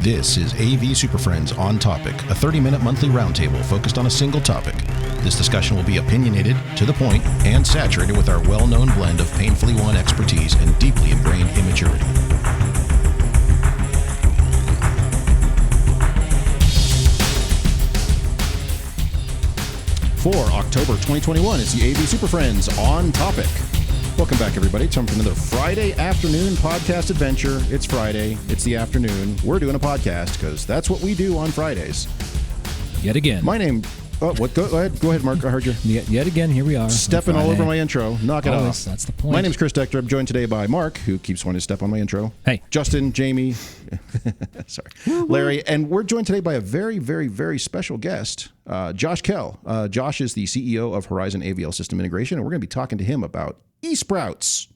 This is AV SuperFriends On Topic, a 30-minute monthly roundtable focused on a single topic. This discussion will be opinionated, to the point, and saturated with our well-known blend of painfully won expertise and deeply ingrained immaturity. For October 2021, it's the AV SuperFriends On Topic. Welcome back, everybody. Time for another Friday afternoon podcast adventure. It's Friday. It's the afternoon. We're doing a podcast because that's what we do on Fridays. Yet again. My name... Oh, what? Go ahead, Mark. I heard you. Yet again, here we are. Stepping all over my intro. Knock it off. That's the point. My name's Chris Dector. I'm joined today by Mark, who keeps wanting to step on my intro. Hey. Justin, Jamie, sorry, Larry, and we're joined today by a very, very, very special guest, Josh Kell. Josh is the CEO of Horizon AVL System Integration, and we're going to be talking to him about eSports.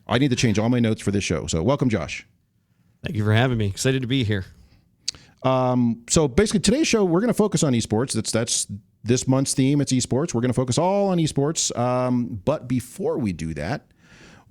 I need to change all my notes for this show. So welcome, Josh. Thank you for having me. Excited to be here. So basically today's show, we're going to focus on esports. That's this month's theme. It's esports. We're going to focus all on esports. But before we do that,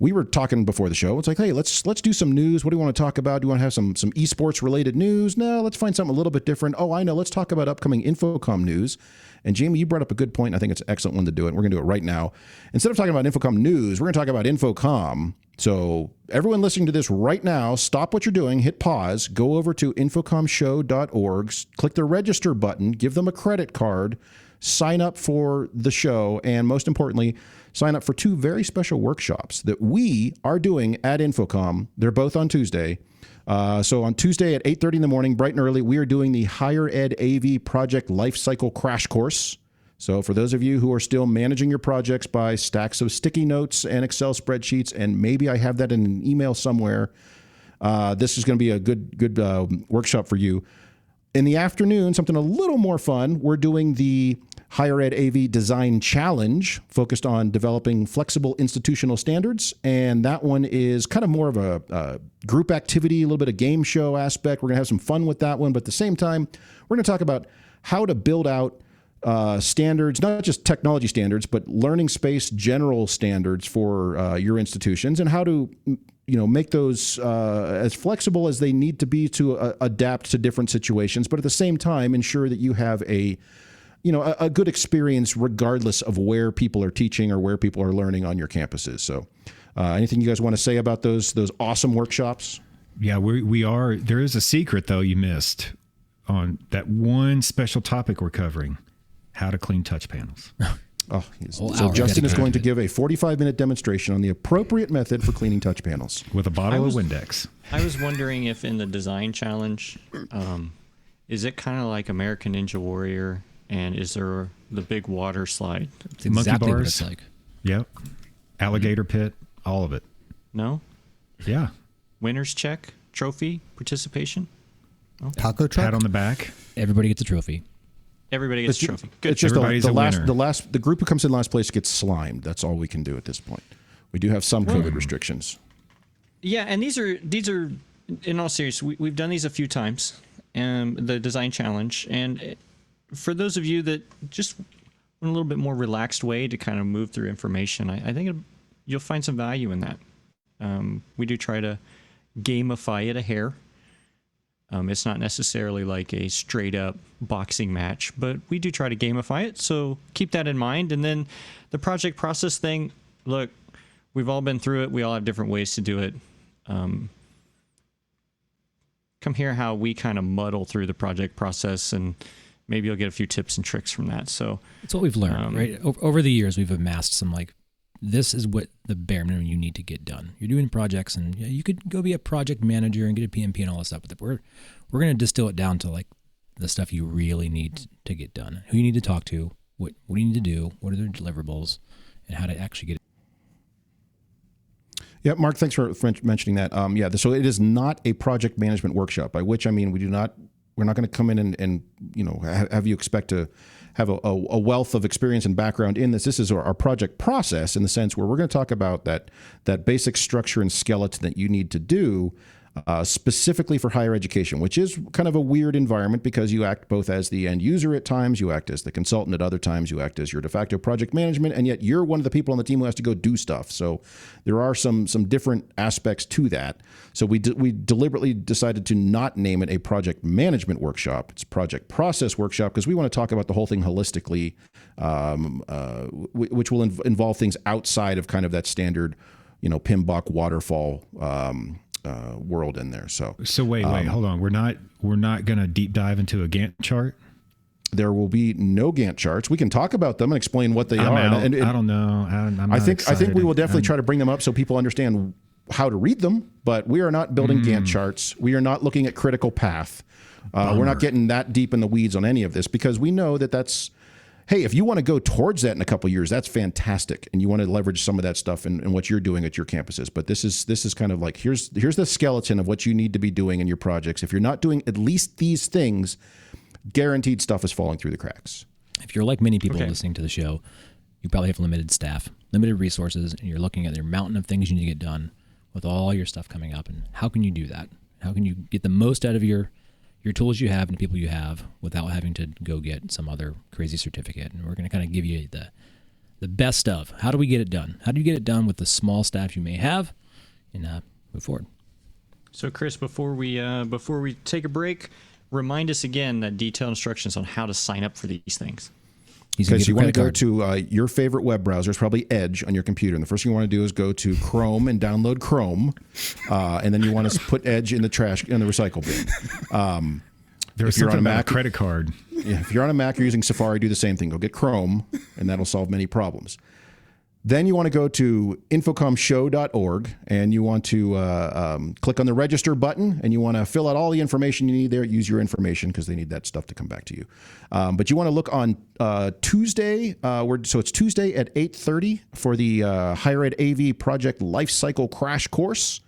we were talking before the show. It's like, hey, let's do some news. What do you want to talk about? Do you want to have some esports related news? No, let's find something a little bit different. Oh, I know. Let's talk about upcoming Infocom news. And Jamie, you brought up a good point. I think it's an excellent one to do it. We're going to do it right now. Instead of talking about Infocom news, we're going to talk about Infocom. So everyone listening to this right now, stop what you're doing, hit pause, go over to infocomshow.org, click the register button, give them a credit card, sign up for the show, and most importantly, sign up for two very special workshops that we are doing at Infocom. They're both on Tuesday. So on Tuesday at 8:30 in the morning, bright and early, we are doing the Higher Ed AV Project Lifecycle Crash Course. So for those of you who are still managing your projects by stacks of sticky notes and Excel spreadsheets, and maybe I have that in an email somewhere, this is going to be a good workshop for you. In the afternoon, something a little more fun, we're doing the Higher Ed AV Design Challenge, focused on developing flexible institutional standards. And that one is kind of more of a group activity, a little bit of game show aspect. We're going to have some fun with that one. But at the same time, we're going to talk about how to build out standards, not just technology standards, but learning space general standards for your institutions, and how to make those as flexible as they need to be to adapt to different situations, but at the same time ensure that you have a good experience regardless of where people are teaching or where people are learning on your campuses. So anything you guys want to say about those awesome workshops? Yeah, we are. There is a secret, though, you missed on that one special topic we're covering: how to clean touch panels. So Justin is going to give a 45-minute demonstration on the appropriate method for cleaning touch panels. With a bottle of Windex. I was wondering if in the design challenge, is it kind of like American Ninja Warrior, and is there the big water slide? It's exactly what it's like. Yep. Alligator pit, all of it. No? Yeah. Winners check, trophy, participation? Okay. Taco truck? Pat on the back. Everybody gets a trophy. Everybody gets a trophy. Good. It's just the group who comes in last place gets slimed. That's all we can do at this point. We do have some COVID restrictions. Yeah, and these are in all seriousness, we've done these a few times, the design challenge, and for those of you that just want a little bit more relaxed way to kind of move through information, I think you'll find some value in that. We do try to gamify it a hair. It's not necessarily like a straight up boxing match, but we do try to gamify it. So keep that in mind. And then the project process thing, look, we've all been through it. We all have different ways to do it. Come hear how we kind of muddle through the project process, and maybe you'll get a few tips and tricks from that. So it's what we've learned, right? Over the years, we've amassed some this is what the bare minimum you need to get done. You're doing projects, and you could go be a project manager and get a PMP and all this stuff. But we're going to distill it down to the stuff you really need to get done. Who you need to talk to, what do you need to do, what are their deliverables, and how to actually get it. Yeah, Mark, thanks for mentioning that. So it is not a project management workshop, by which I mean we're not going to come in and have you expect to have a wealth of experience and background in this. This is our project process, in the sense where we're going to talk about that basic structure and skeleton that you need to do specifically for higher education, which is kind of a weird environment because you act both as the end user at times, you act as the consultant at other times, you act as your de facto project management, and yet you're one of the people on the team who has to go do stuff. So there are some different aspects to that. So we deliberately decided to not name it a project management workshop. It's project process workshop because we want to talk about the whole thing holistically, which will involve things outside of kind of that standard, PMBOK waterfall world in there. So wait, hold on. We're not going to deep dive into a Gantt chart. There will be no Gantt charts. We can talk about them and explain what they are. And I don't know. I think we will definitely try to bring them up so people understand how to read them. But we are not building Gantt charts. We are not looking at critical path. We're not getting that deep in the weeds on any of this because we know that's. Hey, if you want to go towards that in a couple of years, that's fantastic, and you want to leverage some of that stuff in what you're doing at your campuses. But this is kind of like here's the skeleton of what you need to be doing in your projects. If you're not doing at least these things, guaranteed stuff is falling through the cracks. If you're like many people listening to the show, you probably have limited staff, limited resources, and you're looking at your mountain of things you need to get done with all your stuff coming up. And how can you do that? How can you get the most out of your tools you have and the people you have without having to go get some other crazy certificate? And we're going to kind of give you the best of how do we get it done? How do you get it done with the small staff you may have and move forward? So Chris, before we take a break, remind us again that detailed instructions on how to sign up for these things. Okay, so you want to go to your favorite web browser. It's probably Edge on your computer. And the first thing you want to do is go to Chrome and download Chrome. And then you want to put Edge in the recycle bin. There's something about a credit card. Yeah, if you're on a Mac, you're using Safari, do the same thing. Go get Chrome, and that'll solve many problems. Then you want to go to infocomshow.org, and you want to click on the register button, and you want to fill out all the information you need there. Use your information because they need that stuff to come back to you. But you want to look on Tuesday. So it's Tuesday at 8:30 for the Higher Ed AV Project Lifecycle Crash Course.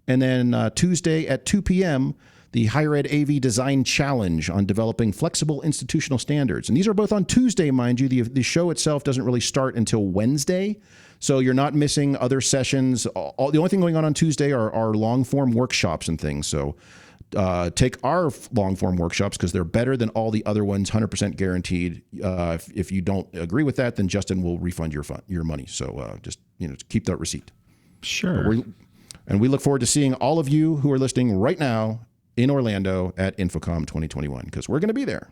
And then Tuesday at 2 p.m., the Higher Ed AV Design Challenge on developing flexible institutional standards. And these are both on Tuesday, mind you. The show itself doesn't really start until Wednesday, so you're not missing other sessions. The only thing going on Tuesday are long-form workshops and things. So take our long-form workshops because they're better than all the other ones, 100% guaranteed. If you don't agree with that, then Justin will refund your money. So just keep that receipt. Sure. And we look forward to seeing all of you who are listening right now in Orlando at InfoComm 2021 because we're going to be there.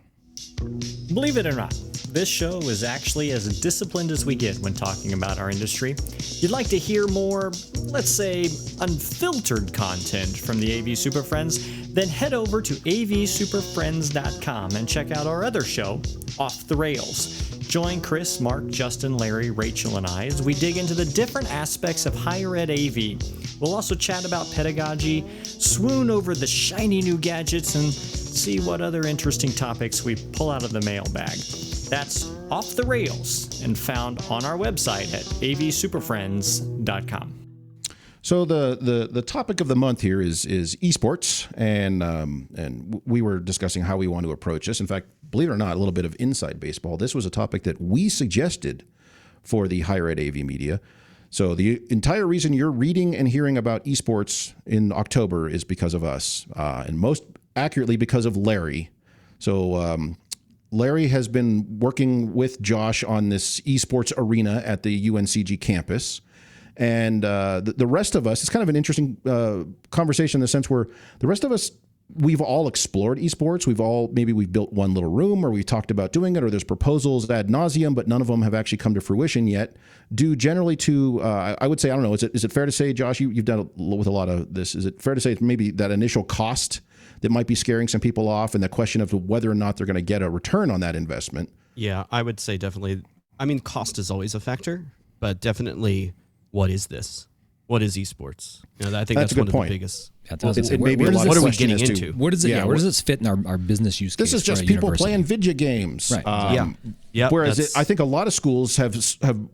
Believe it or not, this show is actually as disciplined as we get when talking about our industry. If you'd like to hear more, let's say, unfiltered content from the AV SuperFriends, then head over to avsuperfriends.com and check out our other show, Off the Rails. Join Chris, Mark, Justin, Larry, Rachel, and I as we dig into the different aspects of higher ed AV. We'll also chat about pedagogy, swoon over the shiny new gadgets, and see what other interesting topics we pull out of the mailbag. That's Off the Rails and found on our website at avsuperfriends.com. So the topic of the month here is eSports, and we were discussing how we want to approach this. In fact, believe it or not, a little bit of inside baseball. This was a topic that we suggested for the Higher Ed AV media. So the entire reason you're reading and hearing about eSports in October is because of us, and most accurately because of Larry. So Larry has been working with Josh on this eSports arena at the UNCG campus. And the rest of us, it's kind of an interesting conversation in the sense where the rest of us, we've all explored esports. We've built one little room, or we've talked about doing it, or there's proposals ad nauseum, but none of them have actually come to fruition yet. Due generally to, I would say, I don't know, is it fair to say, Josh, you've done with a lot of this, is it fair to say maybe that initial cost that might be scaring some people off, and the question of whether or not they're going to get a return on that investment? Yeah, I would say definitely. I mean, cost is always a factor, but definitely, what is this? What is esports? I think that's one of the biggest. What are we getting into? Where does this fit in our business use case? This is just people playing video games. Right. Whereas I think a lot of schools have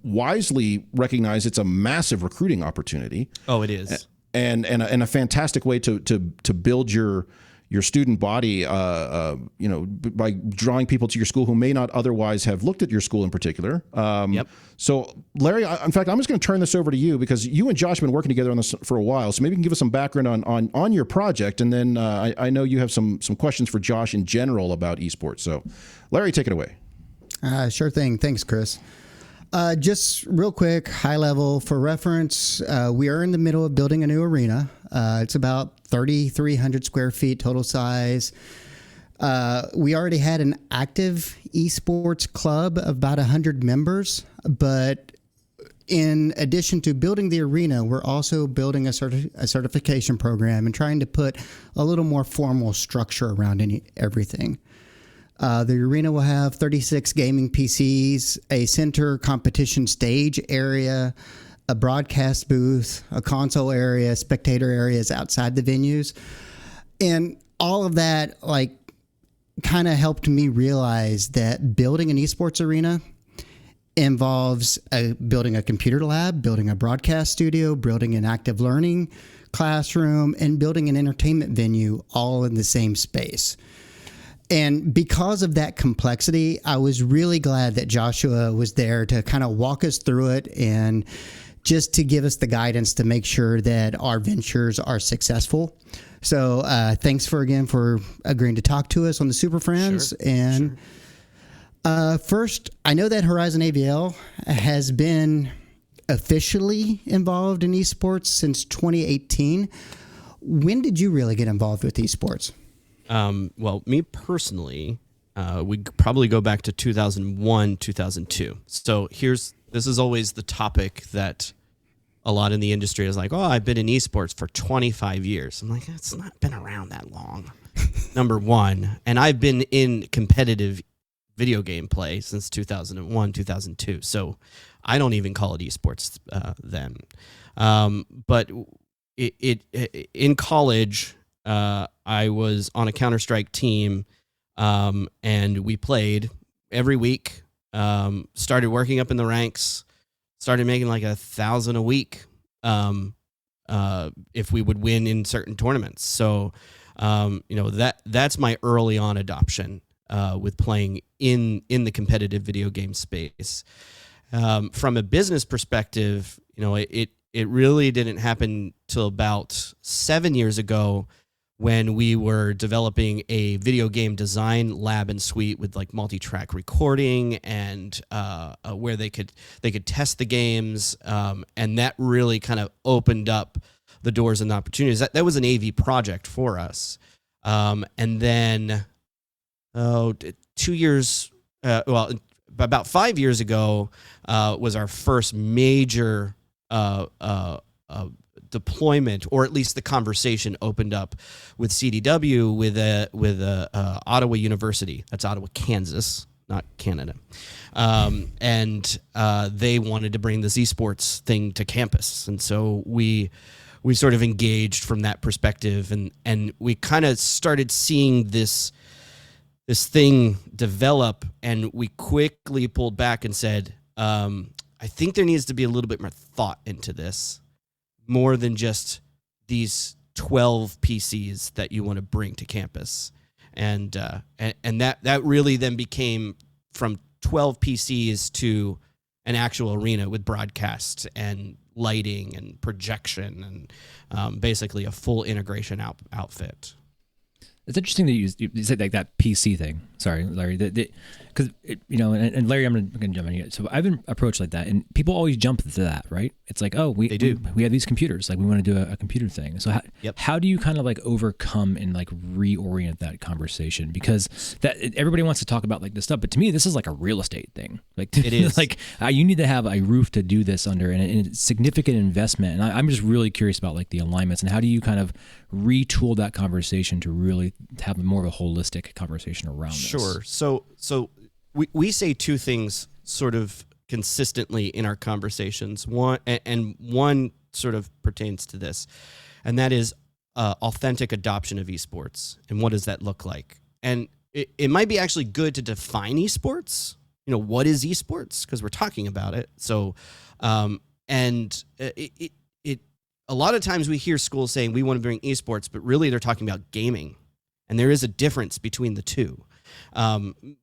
wisely recognized it's a massive recruiting opportunity. Oh, it is. And a fantastic way to build your your student body, by drawing people to your school who may not otherwise have looked at your school in particular. Yep. So, Larry, in fact, I'm just going to turn this over to you because you and Josh have been working together on this for a while. So maybe you can give us some background on your project, and then I know you have some questions for Josh in general about esports. So, Larry, take it away. Sure thing. Thanks, Chris. Just real quick, high level for reference, we are in the middle of building a new arena. It's about 3,300 square feet total size. We already had an active esports club of about 100 members, but in addition to building the arena, we're also building a certification program and trying to put a little more formal structure around everything. The arena will have 36 gaming PCs, a center competition stage area, a broadcast booth, a console area, spectator areas outside the venues. And all of that, kind of helped me realize that building an esports arena involves building a computer lab, building a broadcast studio, building an active learning classroom, and building an entertainment venue all in the same space. And because of that complexity, I was really glad that Joshua was there to kind of walk us through it and just to give us the guidance to make sure that our ventures are successful. So thanks for agreeing to talk to us on the SuperFriends. Sure, and first, I know that Horizon AVL has been officially involved in esports since 2018. When did you really get involved with esports? Well, me personally, we probably go back to 2001, 2002. So this is always the topic that a lot in the industry is like, oh, I've been in esports for 25 years. I'm like, it's not been around that long, number one. And I've been in competitive video game play since 2001, 2002. So I don't even call it esports then. But in college, I was on a Counter-Strike team, and we played every week, started working up in the ranks, started making like $1,000 a week if we would win in certain tournaments. So, that's my early on adoption with playing in the competitive video game space. From a business perspective, it really didn't happen till about 7 years ago, when we were developing a video game design lab and suite with multi-track recording and where they could test the games, and that really kind of opened up the doors and opportunities. That was an AV project for us, and then 2 years, about 5 years ago, was our first major deployment, or at least the conversation opened up with CDW with Ottawa University. That's Ottawa, Kansas, not Canada. And they wanted to bring this esports thing to campus. And so we sort of engaged from that perspective, and we kind of started seeing this thing develop, and we quickly pulled back and said, I think there needs to be a little bit more thought into this, more than just these 12 PCs that you want to bring to campus. And that really then became from 12 PCs to an actual arena with broadcast and lighting and projection and basically a full integration outfit. It's interesting that you said that PC thing. Sorry, Larry. Because and Larry, I'm gonna jump in here. So I've been approached like that, and people always jump to that, right? It's like, oh, we have these computers, we want to do a computer thing. So how do you kind of overcome and reorient that conversation? Because that everybody wants to talk about this stuff, but to me, this is like a real estate thing. It is you need to have a roof to do this under, and it's significant investment. And I'm just really curious about the alignments and how do you kind of retool that conversation to really have more of a holistic conversation around this. Sure. So we say two things sort of consistently in our conversations. One sort of pertains to this, and that is authentic adoption of esports. And what does that look like? And it might be actually good to define esports. What is esports? Because we're talking about it. So, a lot of times we hear schools saying we want to bring esports, but really they're talking about gaming. And there is a difference between the two.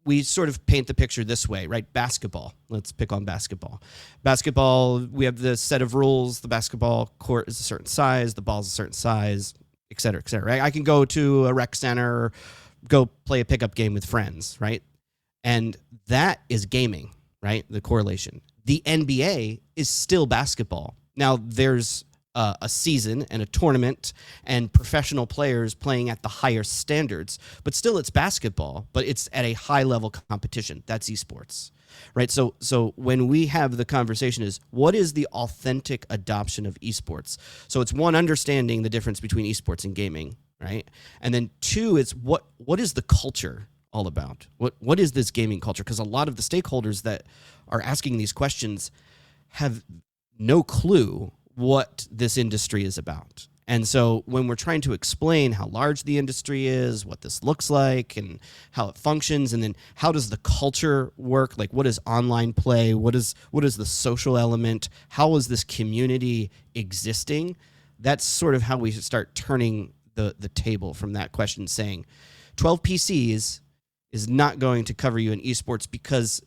We sort of paint the picture this way, right? Basketball. Let's pick on basketball. Basketball, we have the set of rules. The basketball court is a certain size. The ball's a certain size, et cetera, et cetera. Right? I can go to a rec center or go play a pickup game with friends, right? And that is gaming, right? The correlation. The NBA is still basketball. Now, there's a season and a tournament and professional players playing at the higher standards, but still it's basketball, but it's at a high level competition. That's esports, right? So when we have the conversation is, what is the authentic adoption of esports? So it's one, understanding the difference between esports and gaming, right? And then two, it's what is the culture all about? What is this gaming culture? Because a lot of the stakeholders that are asking these questions have no clue what this industry is about. And so when we're trying to explain how large the industry is, what this looks like, and how it functions, and then how does the culture work? Like, what is online play? What is the social element? How is this community existing? That's sort of how we start turning the table from that question, saying 12 PCs is not going to cover you in esports because,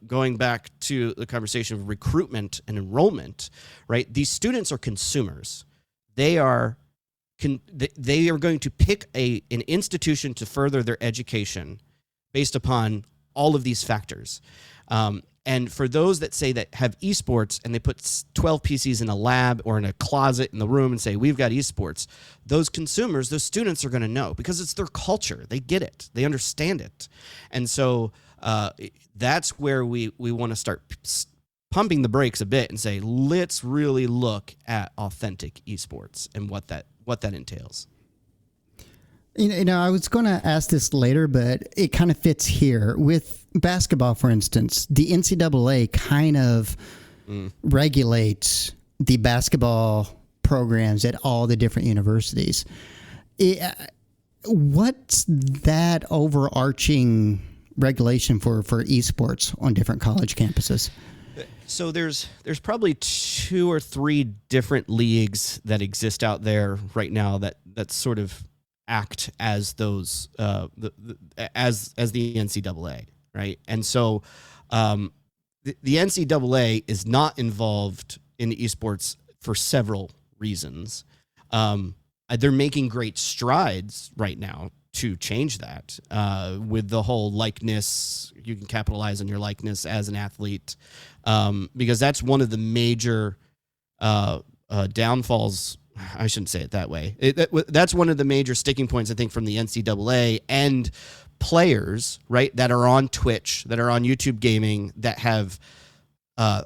going back to the conversation of recruitment and enrollment, right? These students are consumers. They are going to pick an institution to further their education based upon all of these factors. And for those that say that have esports and they put 12 PCs in a lab or in a closet in the room and say, we've got esports, those consumers, those students are going to know because it's their culture. They get it. They understand it. And so that's where we want to start pumping the brakes a bit and say, let's really look at authentic esports and what that entails. I was going to ask this later, but it kind of fits here. With basketball, for instance, the NCAA kind of regulates the basketball programs at all the different universities. What's that overarching regulation for esports on different college campuses? So there's probably 2 or 3 different leagues that exist out there right now that sort of act as those as the NCAA, right? And so the NCAA is not involved in esports for several reasons. They're making great strides right now to change that with the whole likeness. You can capitalize on your likeness as an athlete because that's one of the major downfalls. I shouldn't say it that way. That's one of the major sticking points, I think, from the NCAA and players, right, that are on Twitch, that are on YouTube gaming, that have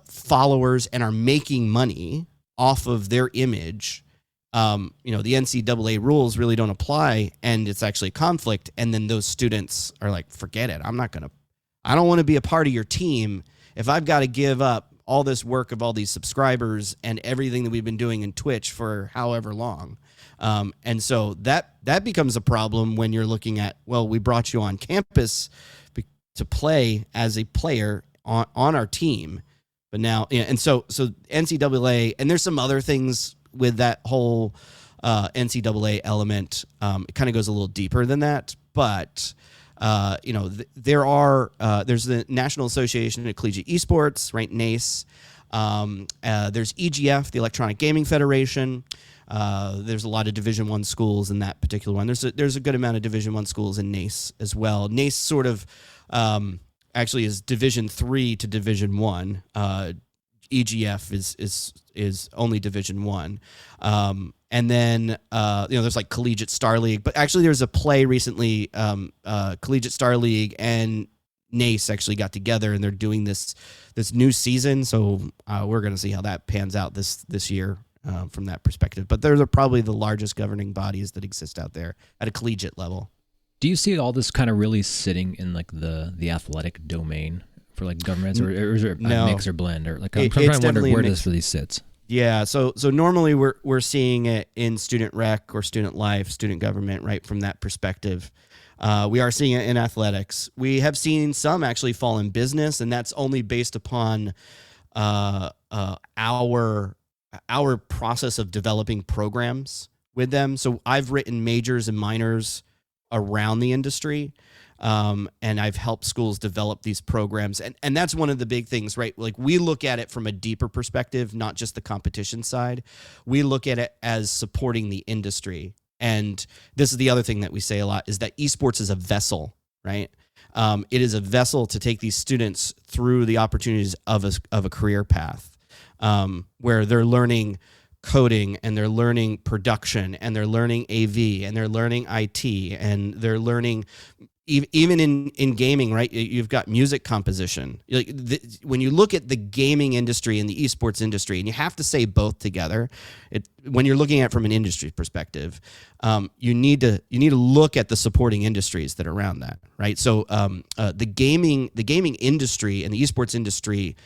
followers and are making money off of their image. The NCAA rules really don't apply, and it's actually a conflict. And then those students are like, forget it. I don't want to be a part of your team if I've got to give up all this work of all these subscribers and everything that we've been doing in Twitch for however long. And so that becomes a problem when you're looking at, well, we brought you on campus to play as a player on our team. But now, and so NCAA, and there's some other things with that whole NCAA element. It kind of goes a little deeper than that, but there's the National Association of Collegiate Esports, right? NACE. There's EGF, the Electronic Gaming Federation. There's a lot of Division I schools in that particular one. There's a good amount of Division I schools in NACE as well. NACE sort of actually is Division III to Division I. EGF is only Division I. And then, there's like Collegiate Star League, but actually there's a play recently, Collegiate Star League and NACE actually got together and they're doing this new season. So we're going to see how that pans out this year from that perspective. But they're probably the largest governing bodies that exist out there at a collegiate level. Do you see all this kind of really sitting in like the athletic domain for like governments, or is it a mix or blend, or like I'm trying to wonder where this really sits? Yeah, so normally we're seeing it in student rec or student life, student government, right, from that perspective. We are seeing it in athletics. We have seen some actually fall in business, and that's only based upon our process of developing programs with them. So I've written majors and minors around the industry. And I've helped schools develop these programs. And that's one of the big things, right? Like, we look at it from a deeper perspective, not just the competition side. We look at it as supporting the industry. And this is the other thing that we say a lot, is that esports is a vessel, right? It is a vessel to take these students through the opportunities of a career path, where they're learning coding, and they're learning production, and they're learning AV, and they're learning IT, and they're learning even in gaming, right? You've got music composition. Like, when you look at the gaming industry and the esports industry, and you have to say both together, when you're looking at it from an industry perspective, you need to look at the supporting industries that are around that, right? So the gaming industry and the esports industry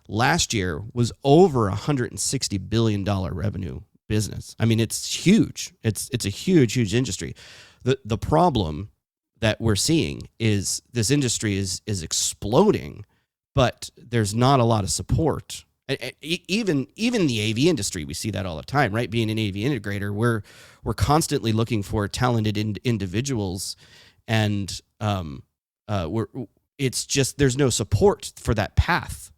last year was over $160 billion revenue business. I mean, it's huge. It's a huge industry. The problem that we're seeing is this industry is exploding, but there's not a lot of support. Even the AV industry, we see that all the time, right? Being an AV integrator, we're constantly looking for talented individuals, and it's just, there's no support for that path.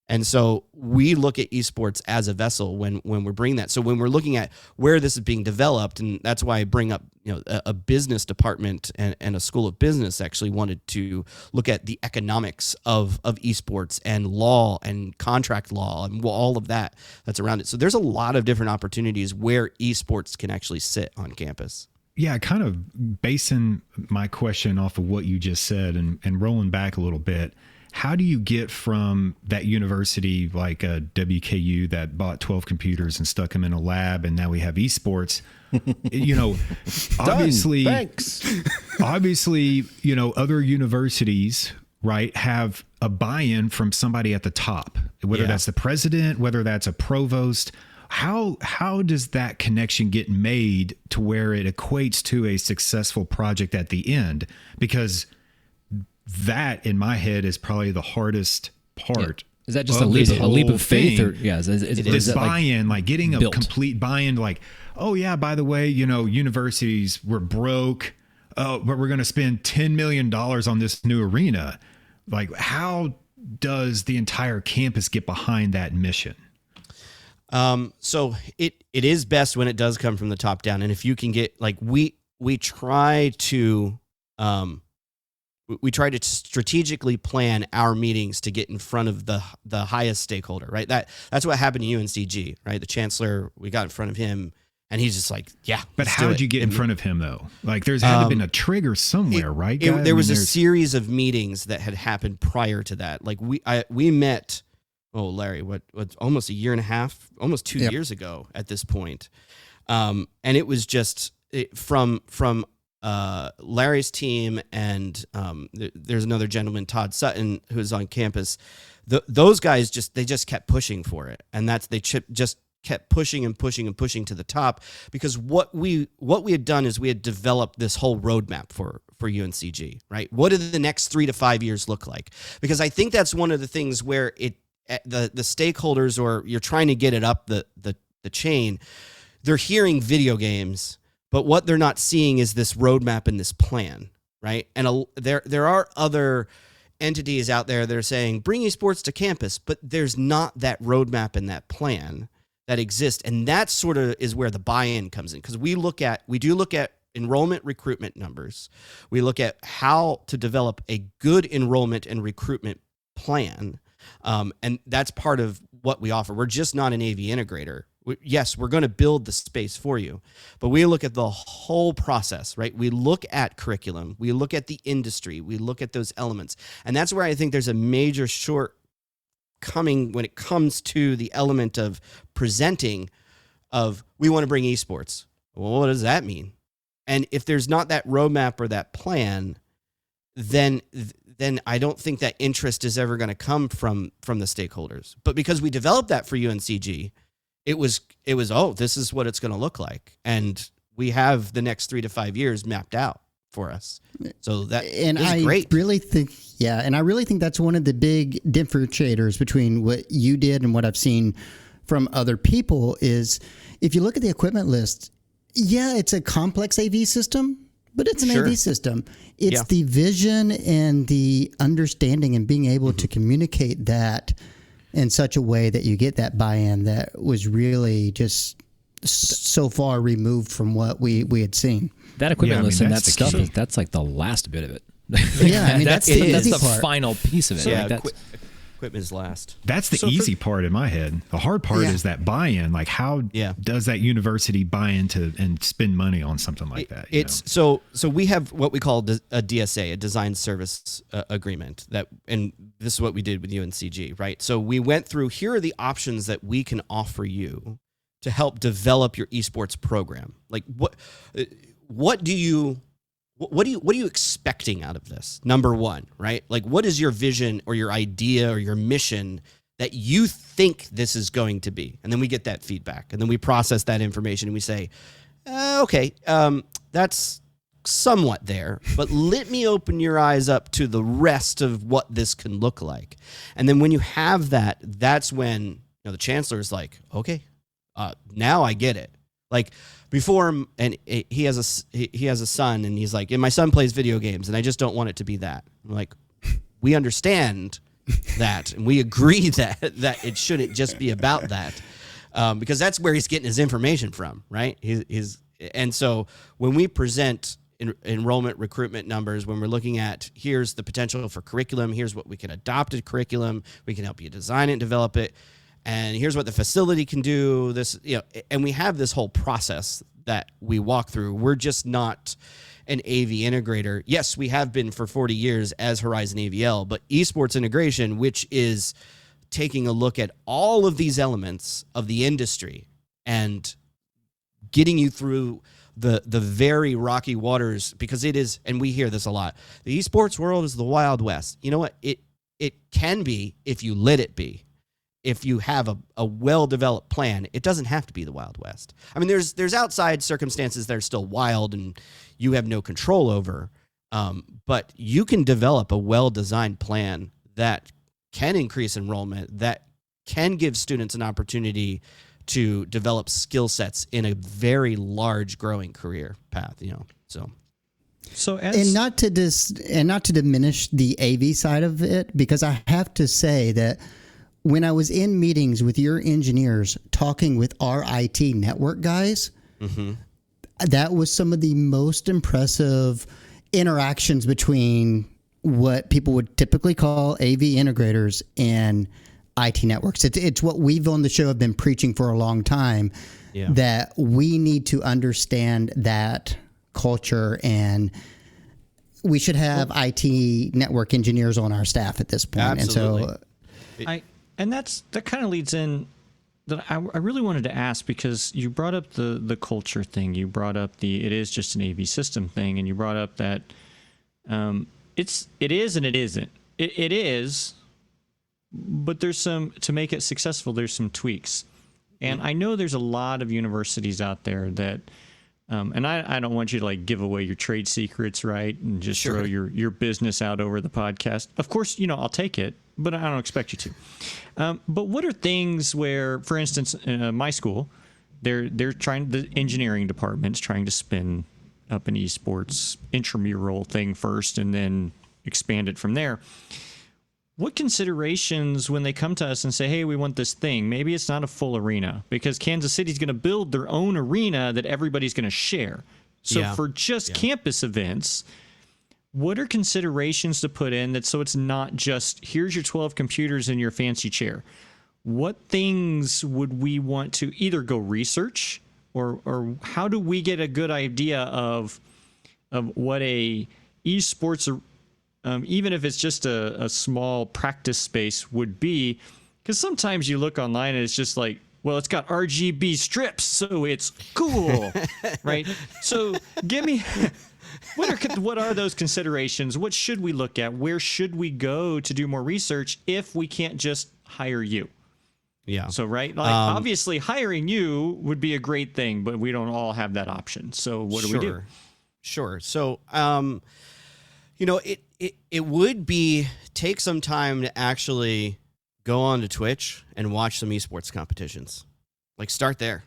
And so we look at esports as a vessel when we're bringing that. So when we're looking at where this is being developed, and that's why I bring up, a business department and a school of business actually wanted to look at the economics of esports and law and contract law and all of that that's around it. So there's a lot of different opportunities where esports can actually sit on campus. Yeah, kind of basing my question off of what you just said and rolling back a little bit. How do you get from that university like WKU that bought 12 computers and stuck them in a lab, and now we have esports? Obviously, other universities, right, have a buy-in from somebody at the top, whether that's the president, whether that's a provost. How does that connection get made to where it equates to a successful project at the end? Because that, in my head, is probably the hardest part. Yeah. Is that just a leap of faith? Or, is buy-in, like getting a complete buy-in, like, oh yeah, by the way, universities were broke, but we're going to spend $10 million on this new arena. Like, how does the entire campus get behind that mission? So it is best when it does come from the top down. And if you can get, like, we try to strategically plan our meetings to get in front of the highest stakeholder, right? That's what happened to UNCG, right? The chancellor, we got in front of him, and he's just like, yeah. But how did you get in front of him, though? Like, there's had to been a trigger somewhere, right? There was a series of meetings that had happened prior to that. Like, we met, Larry, what almost a year and a half, almost 2 years ago at this point. And it was just from Larry's team, and there's another gentleman, Todd Sutton, who's on campus. Those guys just kept pushing for it, and they just kept pushing and pushing and pushing to the top, because what we had done is we had developed this whole roadmap for UNCG, right? What do the next 3 to 5 years look like? Because I think that's one of the things where the stakeholders, or you're trying to get it up the chain, they're hearing video games, but what they're not seeing is this roadmap and this plan, right? And there are other entities out there that are saying, bring esports to campus, but there's not that roadmap and that plan that exists. And that sort of is where the buy-in comes in, because we do look at enrollment recruitment numbers. We look at how to develop a good enrollment and recruitment plan. And that's part of what we offer. We're just not an AV integrator. Yes, we're going to build the space for you, but we look at the whole process, right? We look at curriculum, we look at the industry, we look at those elements. And that's where I think there's a major shortcoming when it comes to the element of presenting of, we want to bring esports. Well, what does that mean? And if there's not that roadmap or that plan, then I don't think that interest is ever going to come from the stakeholders. But because we developed that for UNCG, it was, this is what it's going to look like. And we have the next 3 to 5 years mapped out for us. So that is great. And I really think that's one of the big differentiators between what you did and what I've seen from other people is, if you look at the equipment list, it's a complex AV system, But it's an Sure. AV system. It's Yeah. the vision and the understanding and being able to communicate that in such a way that you get that buy-in that was really just so far removed from what we had seen. That equipment list and that that's the stuff key. that's like the last bit of it. Yeah, I mean, that's the easy the part. final piece of it. Yeah, Like, that's, equipment is last. That's the So for- easy part in my head. The hard part Yeah. is that buy-in. Like, how Yeah. does that university buy into and spend money on something like that? you It's so we have what we call a DSA, a design service agreement, that, and this is what we did with UNCG, right? So we went through, here are the options that we can offer you to help develop your esports program. Like what are you expecting out of this? Number one, right? Like, what is your vision or your idea or your mission that you think this is going to be? And then we get that feedback, and then we process that information, and we say, okay, that's somewhat there, but let me open your eyes up to the rest of what this can look like. And then when you have that, that's when the chancellor is like, okay, now I get it. Like before, and he has a son, and he's like, and my son plays video games, and I just don't want it to be that. I'm like, we understand that, and we agree that it shouldn't just be about that, because that's where he's getting his information from, right? And so when we present enrollment recruitment numbers, when we're looking at, here's the potential for curriculum, here's what we can adopt a curriculum, we can help you design it and develop it, and here's what the facility can do, this, and we have this whole process that we walk through. We're just not an AV integrator. Yes, we have been for 40 years as Horizon AVL, but eSports integration, which is taking a look at all of these elements of the industry and getting you through the very rocky waters, because it is, and we hear this a lot, the esports world is the Wild West. You know what? It can be if you let it be. If you have a well-developed plan, it doesn't have to be the Wild West. I mean, there's outside circumstances that are still wild and you have no control over, but you can develop a well-designed plan that can increase enrollment, that can give students an opportunity to develop skill sets in a very large growing career path, So as And not to diminish the AV side of it, because I have to say that when I was in meetings with your engineers talking with our IT network guys, that was some of the most impressive interactions between what people would typically call AV integrators and IT networks. It's what we've on the show have been preaching for a long time, that we need to understand that culture, and we should have IT network engineers on our staff at this point. Absolutely. And that kind of leads in that I really wanted to ask, because you brought up the culture thing, you brought up it is just an AV system thing, and you brought up that it is and it isn't. It is, but there's to make it successful, there's some tweaks. And I know there's a lot of universities out there that, and I don't want you to give away your trade secrets, right? And just throw your business out over the podcast. Of course, I'll take it, but I don't expect you to. But what are things where, for instance, my school, the engineering department's trying to spin up an esports intramural thing first and then expand it from there. What considerations when they come to us and say, hey, we want this thing? Maybe it's not a full arena, because Kansas City's going to build their own arena that everybody's going to share. So for just campus events, what are considerations to put in so it's not just, here's your 12 computers and your fancy chair? What things would we want to either go research, or how do we get a good idea of what a esports, even if it's just a small practice space, would be? Because sometimes you look online and it's just like, well, it's got RGB strips, so it's cool, right? So give me, what are those considerations? What should we look at? Where should we go to do more research if we can't just hire you? Yeah. So, right, obviously hiring you would be a great thing, but we don't all have that option. So what do we do? Sure. So, it would be, take some time to actually go on to Twitch and watch some esports competitions. Start there.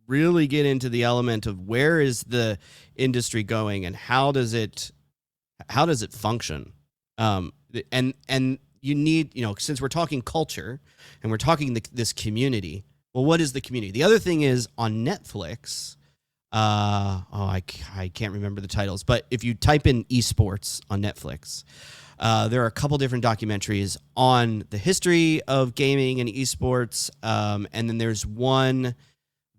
really get into the element of where is the industry going and how does it function, and you need, since we're talking culture and we're talking this community, well, what is the community? The other thing is on Netflix, I can't remember the titles, but if you type in eSports on Netflix, there are a couple different documentaries on the history of gaming and eSports, and then there's one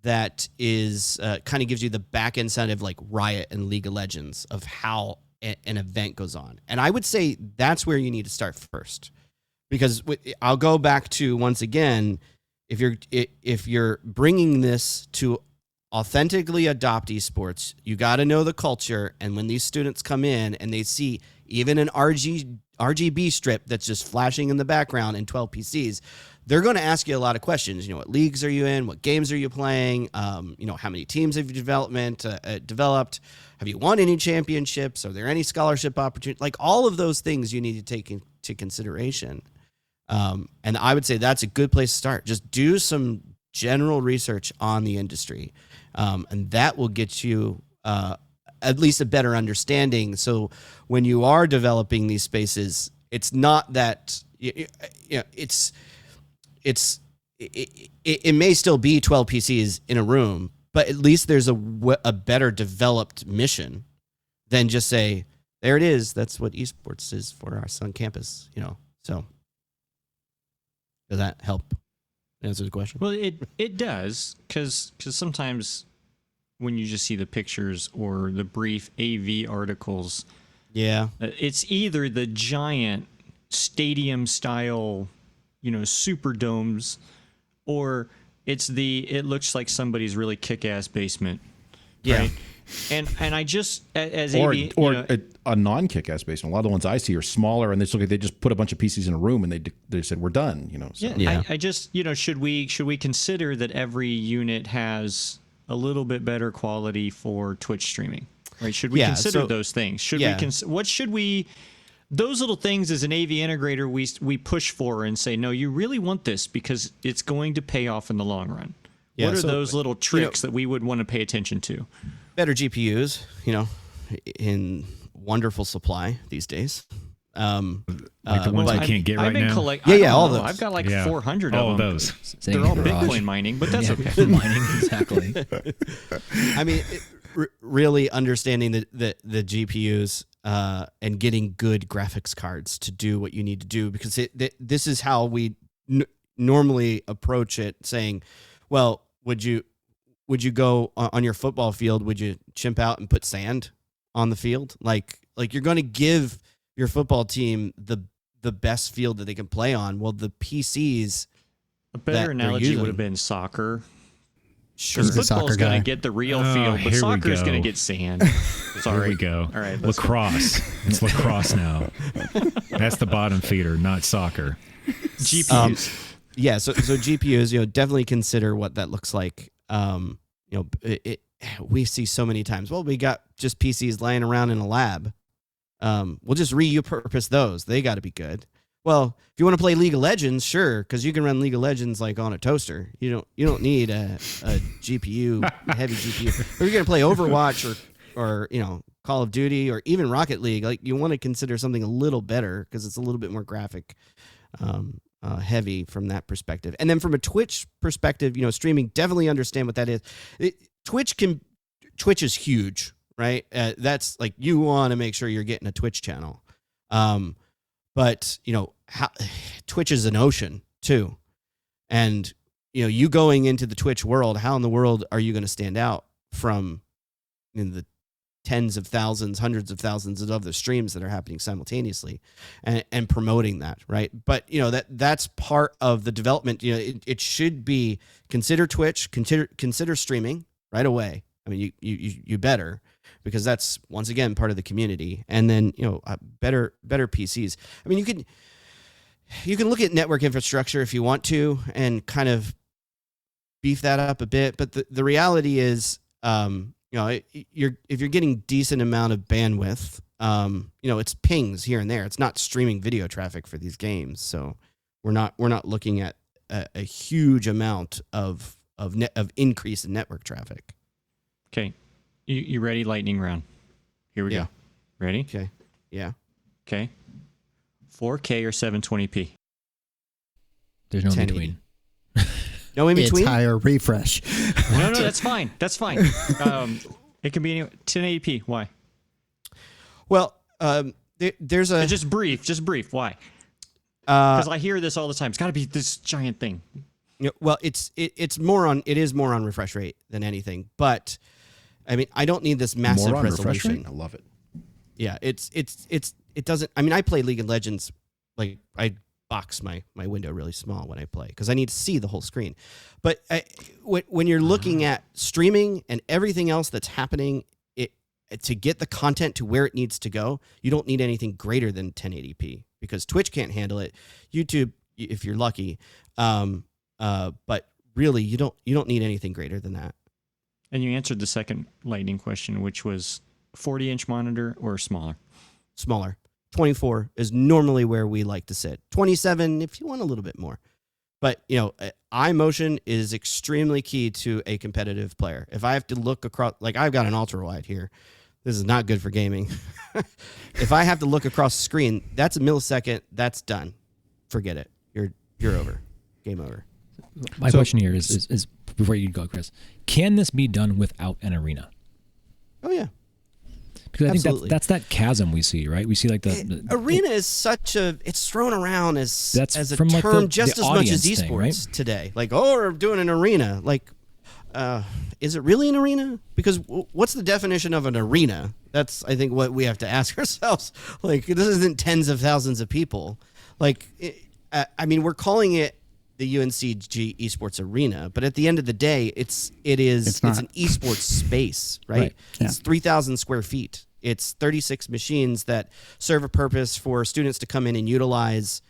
that is kind of gives you the back end side of like Riot and League of Legends of how an event goes on. And I would say that's where you need to start first, because I'll go back to, once again, if you're bringing this to authentically adopt esports, you got to know the culture. And when these students come in and they see even an RGB strip that's just flashing in the background in 12 PCs, they're going to ask you a lot of questions. What leagues are you in? What games are you playing? How many teams have you developed? Have you won any championships? Are there any scholarship opportunities? Like, all of those things you need to take into consideration. And I would say that's a good place to start. Just do some general research on the industry. And that will get you at least a better understanding. So when you are developing these spaces, it's not that it may still be 12 PCs in a room, but at least there's a better developed mission than just say, there it is. That's what esports is for us on campus, So does that help answer the question? Well, it does, because sometimes when you just see the pictures or the brief AV articles, it's either the giant stadium style, super domes, or it looks like somebody's really kick-ass basement. Yeah. Right? And I just, as or, AV, or a non-kick-ass basement. A lot of the ones I see are smaller, and they just put a bunch of PCs in a room, and they said we're done. So. Yeah. I just, should we consider that every unit has a little bit better quality for Twitch streaming, right? Should we consider those things? Those little things as an AV integrator we push for and say, no, you really want this because it's going to pay off in the long run. What are those little tricks that we would want to pay attention to? Better GPUs, in wonderful supply these days. Like the ones we can't get right now? All those. I've got 400 of them. All of those. They're all Bitcoin mining, but that's okay. Mining, exactly. I mean, really understanding the GPUs and getting good graphics cards to do what you need to do, because this is how we normally approach it, saying, well, would you go on your football field? Would you chimp out and put sand on the field? Like you're going to give your football team the best field that they can play on. Well, the PCs. A better analogy would have been soccer. Sure. Football's going to get the real field, but soccer is going to get sand. Sorry. Here we go. All right. Lacrosse. It's lacrosse now. That's the bottom feeder, not soccer. GPUs. So GPUs, definitely consider what that looks like. We see so many times, well, we got just PCs laying around in a lab. We'll just repurpose those. They got to be good. Well, if you want to play League of Legends, sure, because you can run League of Legends like on a toaster. You don't need a GPU, a heavy GPU. Or if you're going to play Overwatch or Call of Duty or even Rocket League, like, you want to consider something a little better because it's a little bit more graphic heavy from that perspective. And then from a Twitch perspective, streaming, definitely understand what that is. Twitch is huge, right? That's like, you want to make sure you're getting a Twitch channel. But Twitch is an ocean too. And, you going into the Twitch world, how in the world are you going to stand out from the tens of thousands, hundreds of thousands of other streams that are happening simultaneously and promoting that, right? But, that's part of the development. It should be, consider Twitch, consider streaming right away. I mean, you better, because that's, once again, part of the community. And then, better PCs. I mean, you can look at network infrastructure if you want to and kind of beef that up a bit. But the reality is, if you're getting decent amount of bandwidth, it's pings here and there. It's not streaming video traffic for these games. So we're not looking at a huge amount of of increase in network traffic. Okay. You ready? Lightning round. Here we go. Ready? Okay. Yeah. Okay. 4K or 720p? There's no in 1080. between. No in between. It's higher refresh. No, that's fine. That's fine. It can be 1080p. Why? Well, there's a Just brief. Why? Because I hear this all the time. It's got to be this giant thing. well, it's more on refresh rate than anything. But I mean, I don't need this massive Moron refresh resolution. rate? I love it. Yeah, it doesn't. I mean, I play League of Legends. Like I box my window really small when I play because I need to see the whole screen. But when you're looking at streaming and everything else that's happening, to get the content to where it needs to go, you don't need anything greater than 1080p because Twitch can't handle it. YouTube, if you're lucky, but really you don't need anything greater than that. And you answered the second lightning question, which was 40-inch monitor or smaller? Smaller. 24 is normally where we like to sit. 27 if you want a little bit more. But, eye motion is extremely key to a competitive player. If I have to look across, like I've got an ultra wide here. This is not good for gaming. If I have to look across the screen, that's a millisecond. That's done. Forget it. You're over. Game over. My question here is before you go, Chris, can this be done without an arena? Oh, yeah. Because I Absolutely. think that's that chasm we see, right? We see like the arena is it's thrown around as a from like term the just as much as audience esports thing, right? today. Like, we're doing an arena. Like, is it really an arena? Because what's the definition of an arena? That's, I think, what we have to ask ourselves. Like, this isn't tens of thousands of people. Like, I mean, we're calling it the UNCG eSports Arena, but at the end of the day, it's an eSports space, right? Yeah. It's 3,000 square feet. It's 36 machines that serve a purpose for students to come in and utilize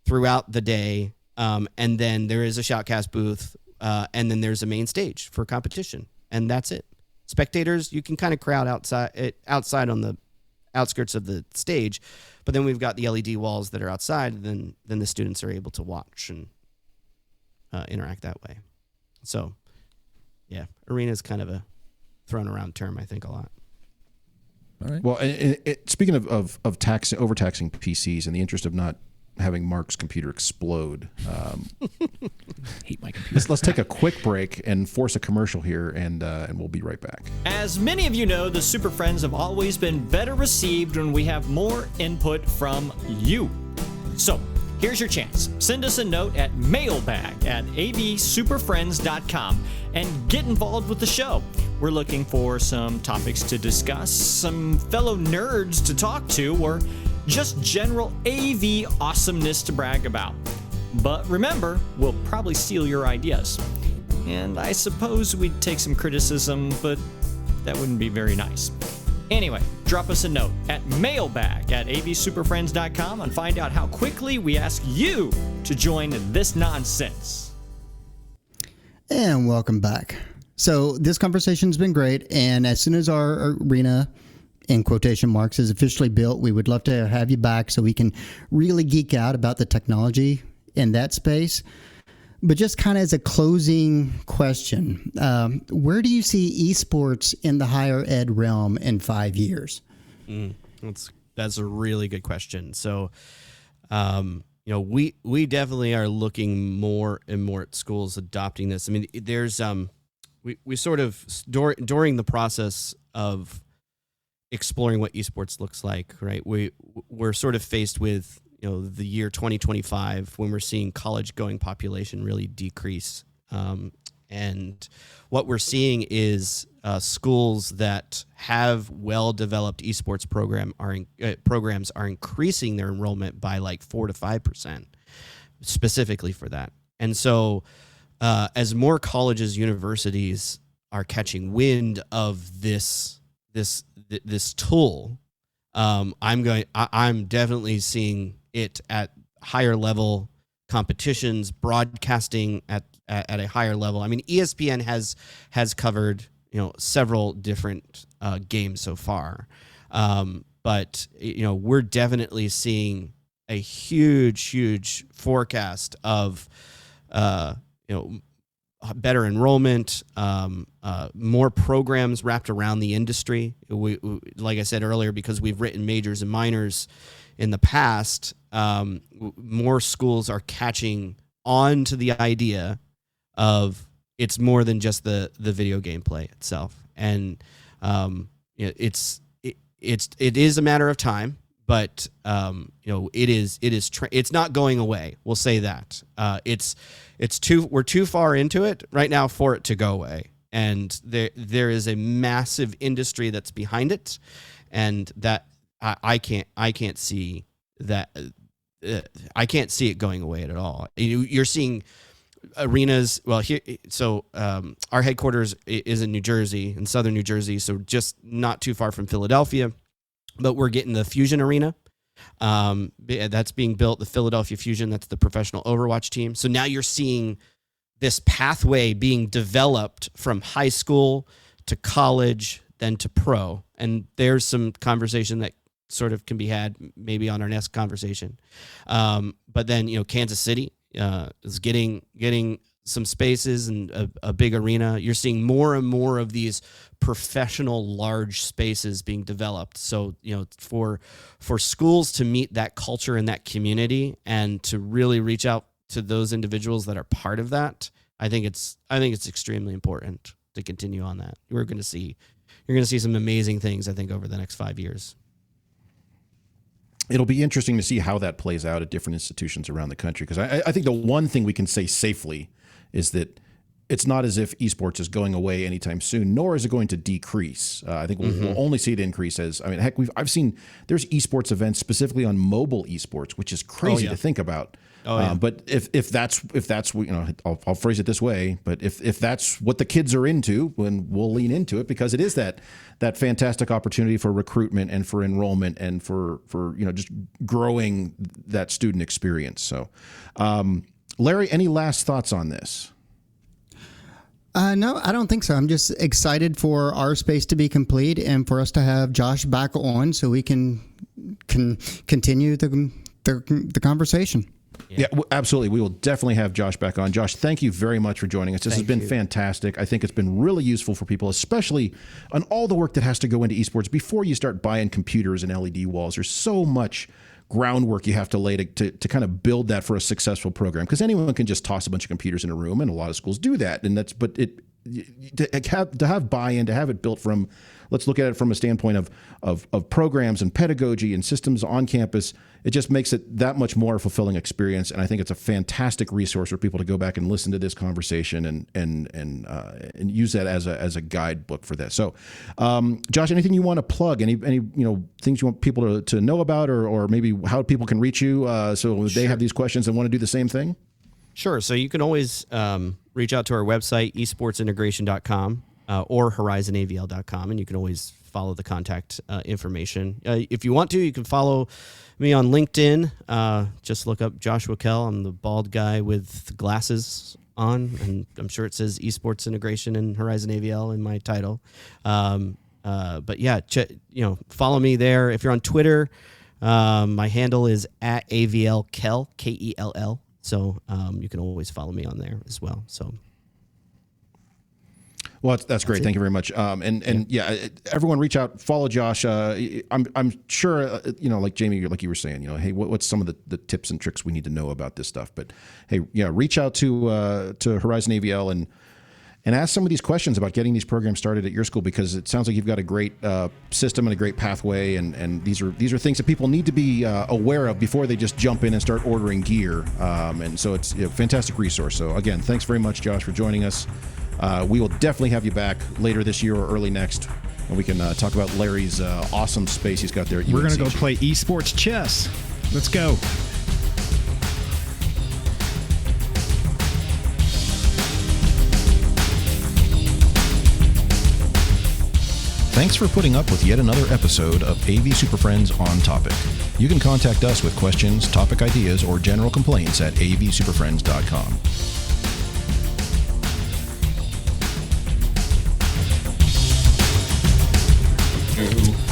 throughout the day. And then there is a shoutcast booth, and then there's a main stage for competition, and that's it. Spectators, you can kind of crowd outside on the outskirts of the stage, but then we've got the LED walls that are outside, and then the students are able to watch and interact that way. So, yeah, arena is kind of a thrown around term, I think, a lot. All right. Well, speaking of overtaxing PCs, in the interest of not having Mark's computer explode, hate my computer. let's take a quick break and force a commercial here, and we'll be right back. As many of you know, the Super Friends have always been better received when we have more input from you. So, here's your chance. Send us a note at mailbag@avsuperfriends.com and get involved with the show. We're looking for some topics to discuss, some fellow nerds to talk to, or just general AV awesomeness to brag about. But remember, we'll probably steal your ideas. And I suppose we'd take some criticism, but that wouldn't be very nice. Anyway, drop us a note at mailbag@avsuperfriends.com and find out how quickly we ask you to join this nonsense. And welcome back. So this conversation's been great, and as soon as our arena, in quotation marks, is officially built, we would love to have you back so we can really geek out about the technology in that space. But just kind of as a closing question, where do you see esports in the higher ed realm in 5 years? That's a really good question. So, we definitely are looking more and more at schools adopting this. I mean, there's we sort of during the process of exploring what esports looks like, right? We're sort of faced with the year 2025 when we're seeing college going population really decrease, and what we're seeing is schools that have well-developed esports programs are increasing their enrollment by like 4 to 5% specifically for that. And so as more colleges, universities are catching wind of this tool, I'm definitely seeing it at higher level competitions, broadcasting at a higher level. I mean, ESPN has covered several different games so far, but we're definitely seeing a huge forecast of better enrollment, more programs wrapped around the industry. We, like I said earlier, because we've written majors and minors in the past, more schools are catching on to the idea of it's more than just the video game play itself. And it is a matter of time, but it's not going away. We'll say that. We're too far into it right now for it to go away. And there is a massive industry that's behind it, and that I can't see that. I can't see it going away at all. You're seeing arenas. Well, here, so our headquarters is in New Jersey, in southern New Jersey, so just not too far from Philadelphia. But we're getting the Fusion Arena. That's being built, the Philadelphia Fusion. That's the professional Overwatch team. So now you're seeing this pathway being developed from high school to college, then to pro. And there's some conversation that sort of can be had maybe on our next conversation. But then, Kansas City is getting some spaces and a big arena. You're seeing more and more of these professional large spaces being developed. So, for schools to meet that culture and that community and to really reach out to those individuals that are part of that, I think it's extremely important to continue on that. You're going to see some amazing things, I think, over the next 5 years. It'll be interesting to see how that plays out at different institutions around the country, because I think the one thing we can say safely is that it's not as if esports is going away anytime soon, nor is it going to decrease. I think we'll only see it increase I've seen there's esports events specifically on mobile esports, which is crazy to think about. But if that's I'll phrase it this way, but if that's what the kids are into, then we'll lean into it, because it is that fantastic opportunity for recruitment and for enrollment and for just growing that student experience. So, Larry, any last thoughts on this? No, I don't think so. I'm just excited for our space to be complete and for us to have Josh back on so we can continue the conversation. Yeah, absolutely. We will definitely have Josh back on. Josh, thank you very much for joining us. This has been fantastic. I think it's been really useful for people, especially on all the work that has to go into esports before you start buying computers and LED walls. There's so much groundwork you have to lay to kind of build that for a successful program, because anyone can just toss a bunch of computers in a room, and a lot of schools do that. And to have buy-in, to have it built from, let's look at it from a standpoint of programs and pedagogy and systems on campus, it just makes it that much more fulfilling experience. And I think it's a fantastic resource for people to go back and listen to this conversation and use that as a guidebook for this. So, Josh, anything you want to plug? Any things you want people to know about, or maybe how people can reach you so they have these questions and want to do the same thing? Sure. So you can always reach out to our website, esportsintegration.com or horizonavl.com, and you can always follow the contact information. If you want to, you can follow me on LinkedIn. Just look up Joshua Kell. I'm the bald guy with glasses on, and I'm sure it says eSports Integration and Horizon AVL in my title. But yeah, follow me there. If you're on Twitter, my handle is at AVL Kell, Kell. So you can always follow me on there as well. So. Well, that's great. Thank you very much. Everyone reach out, follow Josh. I'm sure, like Jamie, like you were saying, hey, what's some of the tips and tricks we need to know about this stuff? But hey, reach out to Horizon AVL and ask some of these questions about getting these programs started at your school, because it sounds like you've got a great system and a great pathway, and these are things that people need to be aware of before they just jump in and start ordering gear. And so it's a fantastic resource. So again, thanks very much, Josh, for joining us. We will definitely have you back later this year or early next, and we can talk about Larry's awesome space he's got there at UNCG. We're going to go play eSports chess. Let's go. Thanks for putting up with yet another episode of AV SuperFriends On Topic. You can contact us with questions, topic ideas, or general complaints at avsuperfriends.com.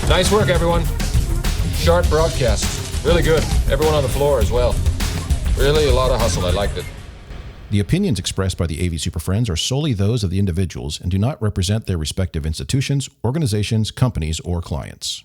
Nice work, everyone. Sharp broadcast. Really good. Everyone on the floor as well. Really a lot of hustle. I liked it. The opinions expressed by the AV SuperFriends are solely those of the individuals and do not represent their respective institutions, organizations, companies, or clients.